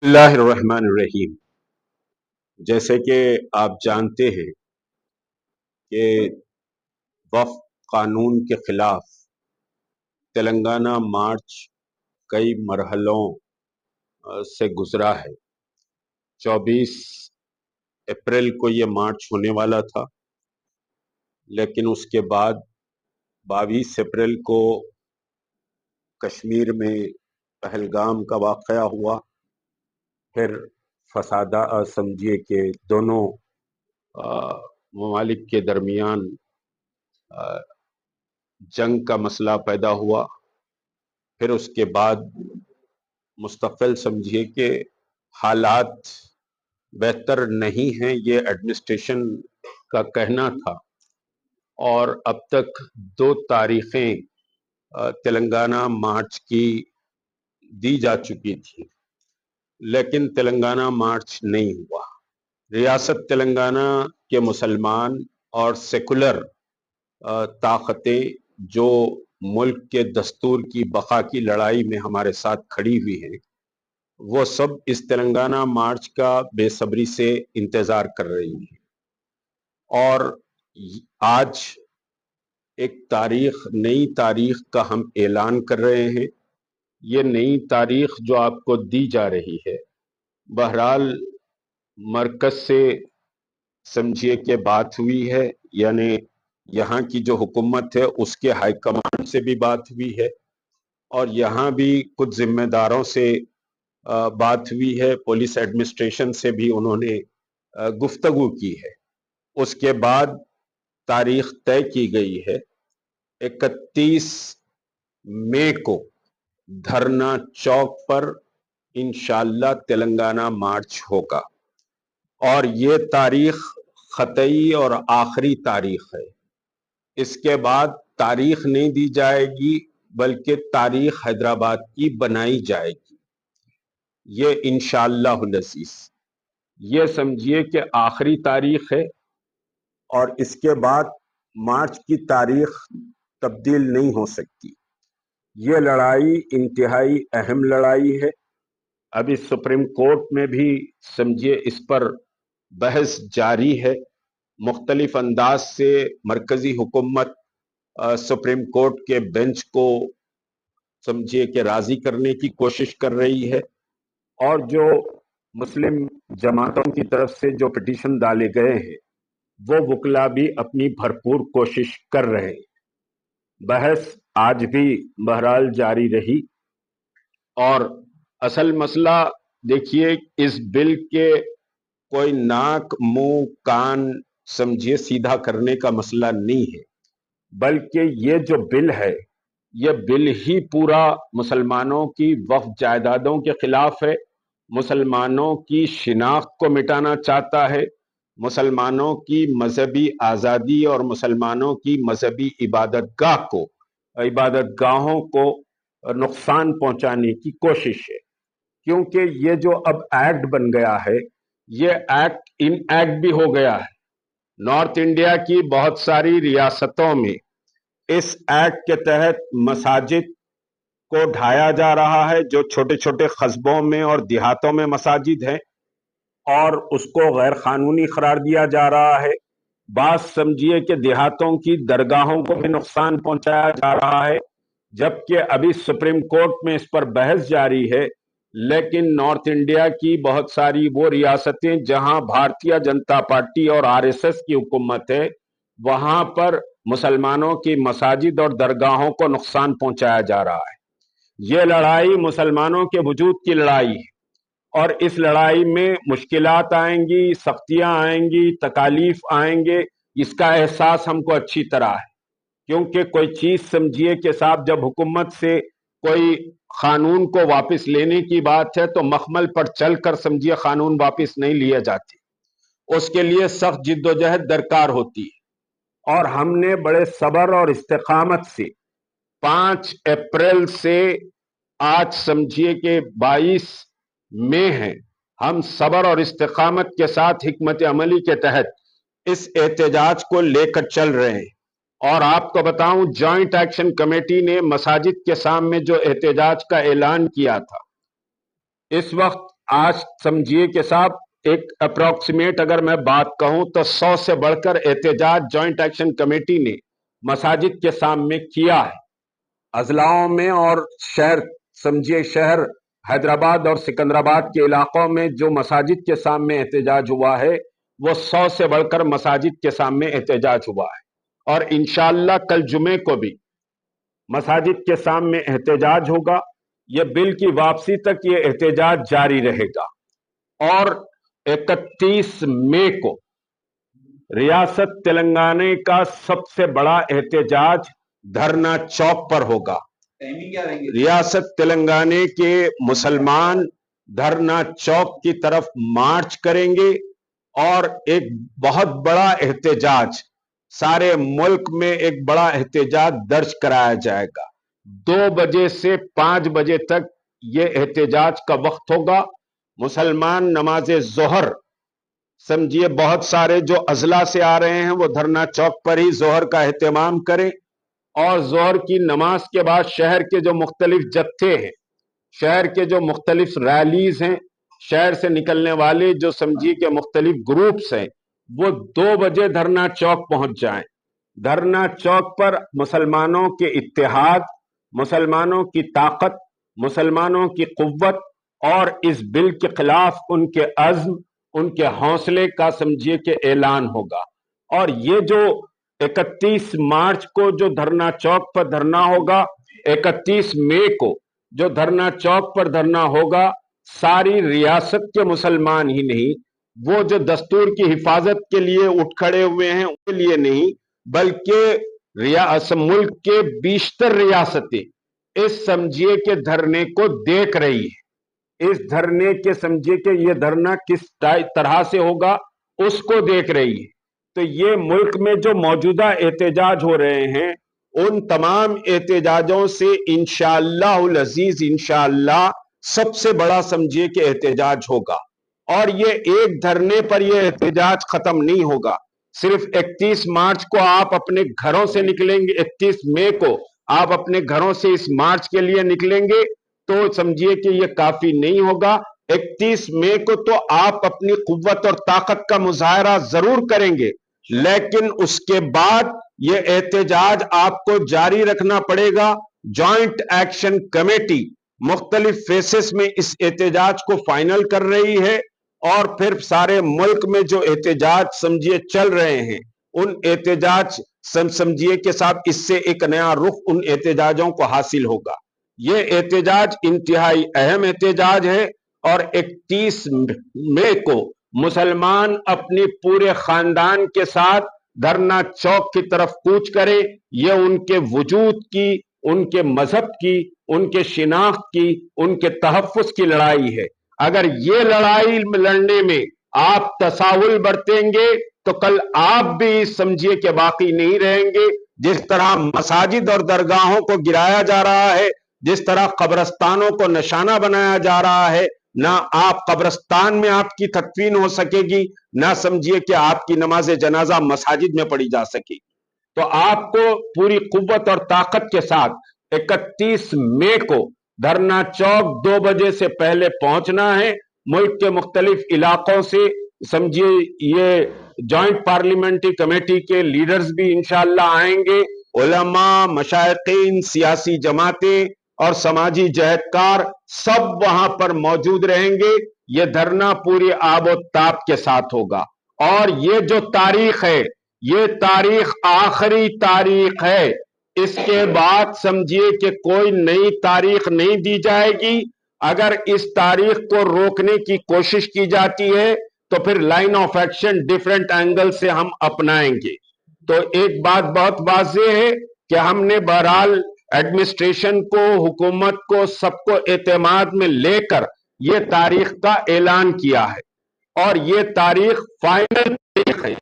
اللہ الرحمن الرحیم۔ جیسے کہ آپ جانتے ہیں کہ وفق قانون کے خلاف تلنگانہ مارچ کئی مرحلوں سے گزرا ہے۔ 24 اپریل کو یہ مارچ ہونے والا تھا، لیکن اس کے بعد 22 اپریل کو کشمیر میں پہلگام کا واقعہ ہوا۔ پھر سمجھیے کہ دونوں ممالک کے درمیان جنگ کا مسئلہ پیدا ہوا۔ پھر اس کے بعد مستقل سمجھیے کہ حالات بہتر نہیں ہیں، یہ ایڈمنسٹریشن کا کہنا تھا، اور اب تک 2 تاریخیں تلنگانہ مارچ کی دی جا چکی تھی، لیکن تلنگانہ مارچ نہیں ہوا۔ ریاست تلنگانہ کے مسلمان اور سیکولر طاقتیں جو ملک کے دستور کی بقا کی لڑائی میں ہمارے ساتھ کھڑی ہوئی ہیں، وہ سب اس تلنگانہ مارچ کا بے صبری سے انتظار کر رہی ہیں۔ اور آج ایک نئی تاریخ کا ہم اعلان کر رہے ہیں۔ یہ نئی تاریخ جو آپ کو دی جا رہی ہے، بہرحال مرکز سے سمجھیے کہ بات ہوئی ہے، یعنی یہاں کی جو حکومت ہے اس کے ہائی کمانڈ سے بھی بات ہوئی ہے، اور یہاں بھی کچھ ذمہ داروں سے بات ہوئی ہے، پولیس ایڈمنسٹریشن سے بھی انہوں نے گفتگو کی ہے۔ اس کے بعد تاریخ طے کی گئی ہے 31 مئی کو دھرنا چوک پر انشاءاللہ تلنگانہ مارچ ہوگا، اور یہ تاریخ قطعی اور آخری تاریخ ہے۔ اس کے بعد تاریخ نہیں دی جائے گی، بلکہ تاریخ حیدرآباد کی بنائی جائے گی۔ یہ انشاءاللہ العزیز یہ سمجھیے کہ آخری تاریخ ہے، اور اس کے بعد مارچ کی تاریخ تبدیل نہیں ہو سکتی۔ یہ لڑائی انتہائی اہم لڑائی ہے۔ ابھی سپریم کورٹ میں بھی سمجھیے اس پر بحث جاری ہے۔ مختلف انداز سے مرکزی حکومت سپریم کورٹ کے بینچ کو سمجھیے کہ راضی کرنے کی کوشش کر رہی ہے، اور جو مسلم جماعتوں کی طرف سے جو پٹیشن ڈالے گئے ہیں، وہ وکلا بھی اپنی بھرپور کوشش کر رہے ہیں۔ بحث آج بھی بہرحال جاری رہی، اور اصل مسئلہ دیکھیے، اس بل کے کوئی ناک منہ کان سمجھیے سیدھا کرنے کا مسئلہ نہیں ہے، بلکہ یہ جو بل ہے، یہ بل ہی پورا مسلمانوں کی وقف جائیدادوں کے خلاف ہے، مسلمانوں کی شناخت کو مٹانا چاہتا ہے، مسلمانوں کی مذہبی آزادی اور مسلمانوں کی مذہبی عبادت گاہوں کو نقصان پہنچانے کی کوشش ہے۔ کیونکہ یہ جو اب ایکٹ بن گیا ہے، یہ ایکٹ ان ایکٹ بھی ہو گیا ہے۔ نارتھ انڈیا کی بہت ساری ریاستوں میں اس ایکٹ کے تحت مساجد کو ڈھایا جا رہا ہے، جو چھوٹے چھوٹے قصبوں میں اور دیہاتوں میں مساجد ہیں، اور اس کو غیر قانونی قرار دیا جا رہا ہے۔ بعض سمجھیے کہ دیہاتوں کی درگاہوں کو بھی نقصان پہنچایا جا رہا ہے، جبکہ ابھی سپریم کورٹ میں اس پر بحث جاری ہے۔ لیکن نارتھ انڈیا کی بہت ساری وہ ریاستیں جہاں بھارتیہ جنتا پارٹی اور RSS کی حکومت ہے، وہاں پر مسلمانوں کی مساجد اور درگاہوں کو نقصان پہنچایا جا رہا ہے۔ یہ لڑائی مسلمانوں کے وجود کی لڑائی ہے، اور اس لڑائی میں مشکلات آئیں گی، سختیاں آئیں گی، تکالیف آئیں گے، اس کا احساس ہم کو اچھی طرح ہے۔ کیونکہ کوئی چیز سمجھیے کہ صاحب جب حکومت سے کوئی قانون کو واپس لینے کی بات ہے، تو مخمل پر چل کر سمجھیے قانون واپس نہیں لیے جاتے، اس کے لیے سخت جد و جہد درکار ہوتی ہے۔ اور ہم نے بڑے صبر اور استقامت سے 5 اپریل سے آج سمجھیے کہ 22 مئی ہے، ہم صبر اور استقامت کے ساتھ حکمت عملی کے تحت اس احتجاج کو لے کر چل رہے ہیں۔ اور آپ کو بتاؤں، جوائنٹ ایکشن کمیٹی نے مساجد کے سامنے جو احتجاج کا اعلان کیا تھا، اس وقت आज समझिए कि साहब एक अप्रोक्सीमेट अगर मैं बात कहूं तो 100 से बढ़कर एहतजाज जॉइंट एक्शन कमेटी ने मसाजिद के सामने किया है। अजलाओं में और शहर, समझिए शहर हैदराबाद और सिकंदराबाद के इलाकों में जो मसाजिद के सामने एहतजाज हुआ है वो 100 से बढ़कर मसाजिद के सामने एहतजाज हुआ है। और इंशाअल्लाह कल जुमे को भी मसाजिद के सामने एहतजाज होगा। ये बिल की वापसी तक ये एहतजाज जारी रहेगा। और 31 मई को रियासत तेलंगाना का सबसे बड़ा एहतजाज धरना चौक पर होगा। रियासत तेलंगाना के मुसलमान धरना चौक की तरफ मार्च करेंगे और एक बहुत बड़ा एहतजाज, सारे मुल्क में एक बड़ा एहतजाज दर्ज कराया जाएगा। 2 बजे से 5 बजे तक ये एहतजाज का वक्त होगा। मुसलमान नमाज जोहर, समझिए बहुत सारे जो अजला से आ रहे हैं वो धरना चौक पर ही जोहर का एहतमाम करें और जोहर की नमाज के बाद शहर के जो मुख्तलिफ जत्थे हैं, शहर के जो मुख्तलिफ रैलीज हैं, शहर से निकलने वाले जो समझिए के मुख्तलिफ ग्रुप्स हैं, वो 2 बजे धरना चौक पहुंच जाएं। धरना चौक पर मुसलमानों के इत्तेहाद, मुसलमानों की ताकत, मुसलमानों की कुव्वत और इस बिल के खिलाफ उनके अज़्म, उनके हौसले का समझिए कि ऐलान होगा। और ये जो 31 मार्च को जो धरना चौक पर धरना होगा, 31 मई को जो धरना चौक पर धरना होगा, सारी रियासत के मुसलमान ही नहीं, वो जो दस्तूर की हिफाजत के लिए उठ खड़े हुए हैं उनके लिए नहीं, बल्कि मुल्क के 20 रियासतें इस समझिए के धरने को देख रही है। इस धरने के समझिए कि ये धरना किस तरह से होगा उसको देख रही है। तो ये मुल्क में जो मौजूदा एहतजाज हो रहे हैं उन तमाम एहतजाजों से इंशाअल्लाहुल अजीज इंशाअल्लाह सबसे बड़ा समझिए कि एहतजाज होगा। और ये एक धरने पर ये एहतजाज खत्म नहीं होगा। सिर्फ 31 मार्च को आप अपने घरों से निकलेंगे, 31 मई को आप अपने घरों से इस मार्च के लिए निकलेंगे तो समझिए कि ये काफी नहीं होगा। 31 मई को तो आप अपनी कुव्वत और ताकत का मुजाहरा जरूर करेंगे, लेकिन उसके बाद ये एहतजाज आपको जारी रखना पड़ेगा। जॉइंट एक्शन कमेटी मुख्तलिफ फेसेस में इस एहतजाज को फाइनल कर रही है और फिर सारे मुल्क में जो एहतजाज समझिए चल रहे हैं उन एहतजाज समझिए के साथ इससे एक नया रुख उन एहतजाजों को हासिल होगा। ये एहतजाज इंतहाई अहम एहतजाज है और 31 मई को मुसलमान अपनी पूरे खानदान के साथ धरना चौक की तरफ कूच करे। ये उनके वजूद की, उनके मजहब की, उनके शिनाख्त की, उनके तहफ्फुज की लड़ाई है। अगर ये लड़ाई लड़ने में आप तसाहुल बरतेंगे तो कल आप भी समझिए कि बाकी नहीं रहेंगे। जिस तरह मसाजिद और दरगाहों को गिराया जा रहा है, जिस तरह कब्रस्तानों को निशाना बनाया जा रहा है, ना आप कब्रस्तान में आपकी तदफीन हो सकेगी, ना समझिए कि आपकी नमाज जनाजा मसाजिद में पढ़ी जा सकेगी। तो आपको पूरी कुव्वत और ताकत के साथ 31 मई को धरना चौक 2 बजे से पहले पहुंचना है। मुल्क के मुख्तलिफ इलाकों से समझिए ये जॉइंट पार्लियामेंट्री कमेटी के लीडर्स भी इंशाअल्लाह आएंगे। उलमा, मशाइखीन, सियासी जमातें और समाजी जहदकार सब वहां पर मौजूद रहेंगे। ये धरना पूरी आबो ताब के साथ होगा। और ये जो तारीख है, ये तारीख आखिरी तारीख है। इसके बाद समझिए कि कोई नई तारीख नहीं दी जाएगी। अगर इस तारीख को रोकने की कोशिश की जाती है तो फिर line of action different angle से हम अपनाएंगे। तो एक बात बहुत वाज़ेह है कि हमने बहरहाल एडमिनिस्ट्रेशन को, हुकूमत को, सबको एतमाद में लेकर ये तारीख का ऐलान किया है और ये तारीख फाइनल तारीख है।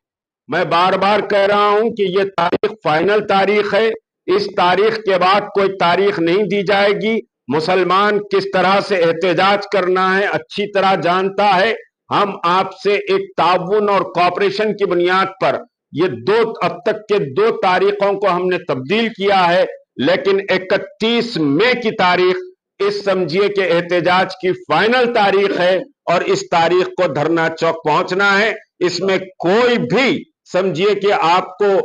मैं बार बार कह रहा हूं कि ये तारीख फाइनल तारीख है। इस तारीख के बाद कोई तारीख नहीं दी जाएगी। मुसलमान किस तरह से एहतजाज करना है अच्छी तरह जानता है। हम आपसे एक ताउन और कॉपरेशन की बुनियाद पर ये अब तक के 2 तारीखों को हमने तब्दील किया है, लेकिन 31 मई की तारीख इस समझिए कि एहतजाज की फाइनल तारीख है और इस तारीख को धरना चौक पहुंचना है। इसमें कोई भी समझिए कि आपको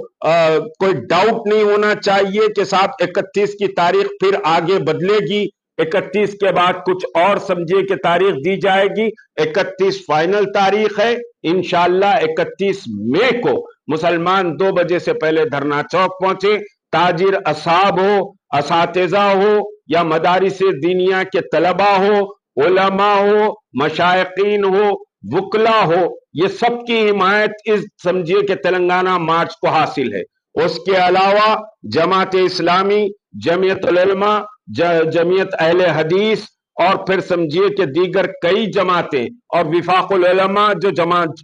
कोई डाउट नहीं होना चाहिए कि साहब 31 की तारीख फिर आगे बदलेगी, 31 के बाद कुछ और समझिए कि तारीख दी जाएगी। 31 फाइनल तारीख है। इंशाअल्लाह 31 मई को मुसलमान 2 बजे से पहले धरना चौक पहुंचे। ताजिर असाब हो, असातिज़ा हो या मदारिस दीनिया के तलबा हो, उलमा हो, मशाइकीन हो, वुकला हो, ये सब की हिमायत इस समझिए कि तेलंगाना मार्च को हासिल है। उसके अलावा जमात इस्लामी, जमीयत उलमा, जमीयत अहले हदीस और फिर समझिए कि दीगर कई जमातें और विफाकुल उलमा जो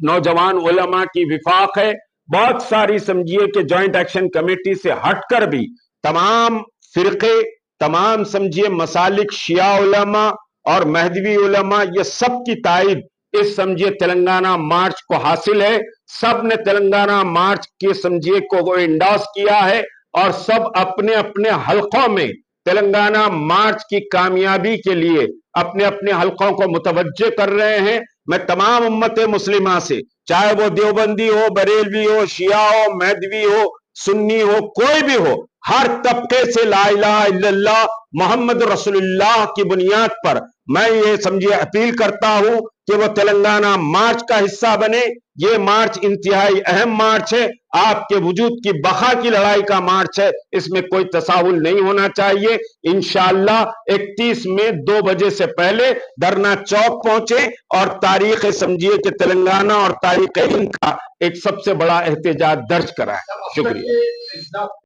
नौजवान उलमा की विफाक है, बहुत सारी समझिए कि जॉइंट एक्शन कमेटी से हटकर भी तमाम फिरके, तमाम समझिए मसालिक, शिया उलमा और महदवी उलमा, ये सब की तायद इस समझिए तेलंगाना मार्च को हासिल है। सब ने तेलंगाना मार्च के समझिए को इंडोर्स किया है और सब अपने अपने हलकों में तेलंगाना मार्च की कामयाबी के लिए अपने अपने हलकों को मुतवज्जे कर रहे हैं। मैं तमाम उम्मत मुस्लिमा से, चाहे वो देवबंदी हो, बरेलवी हो, शिया हो, महदवी हो, सुन्नी हो, कोई भी हो, हर तबके से ला इलाहा इल्लल्लाह मोहम्मद रसूलुल्लाह की बुनियाद पर मैं ये समझिए अपील करता हूं कि वो तेलंगाना मार्च का हिस्सा बने। ये मार्च इंतहाई अहम मार्च है, आपके वजूद की बका की लड़ाई का मार्च है, इसमें कोई तसाहुल नहीं होना चाहिए। इंशाअल्लाह 31 में 2 बजे से पहले धरना चौक पहुंचे और तारीख समझिए कि तेलंगाना और तारीख हिंद का एक सबसे बड़ा एहतजाज दर्ज कराए। शुक्रिया।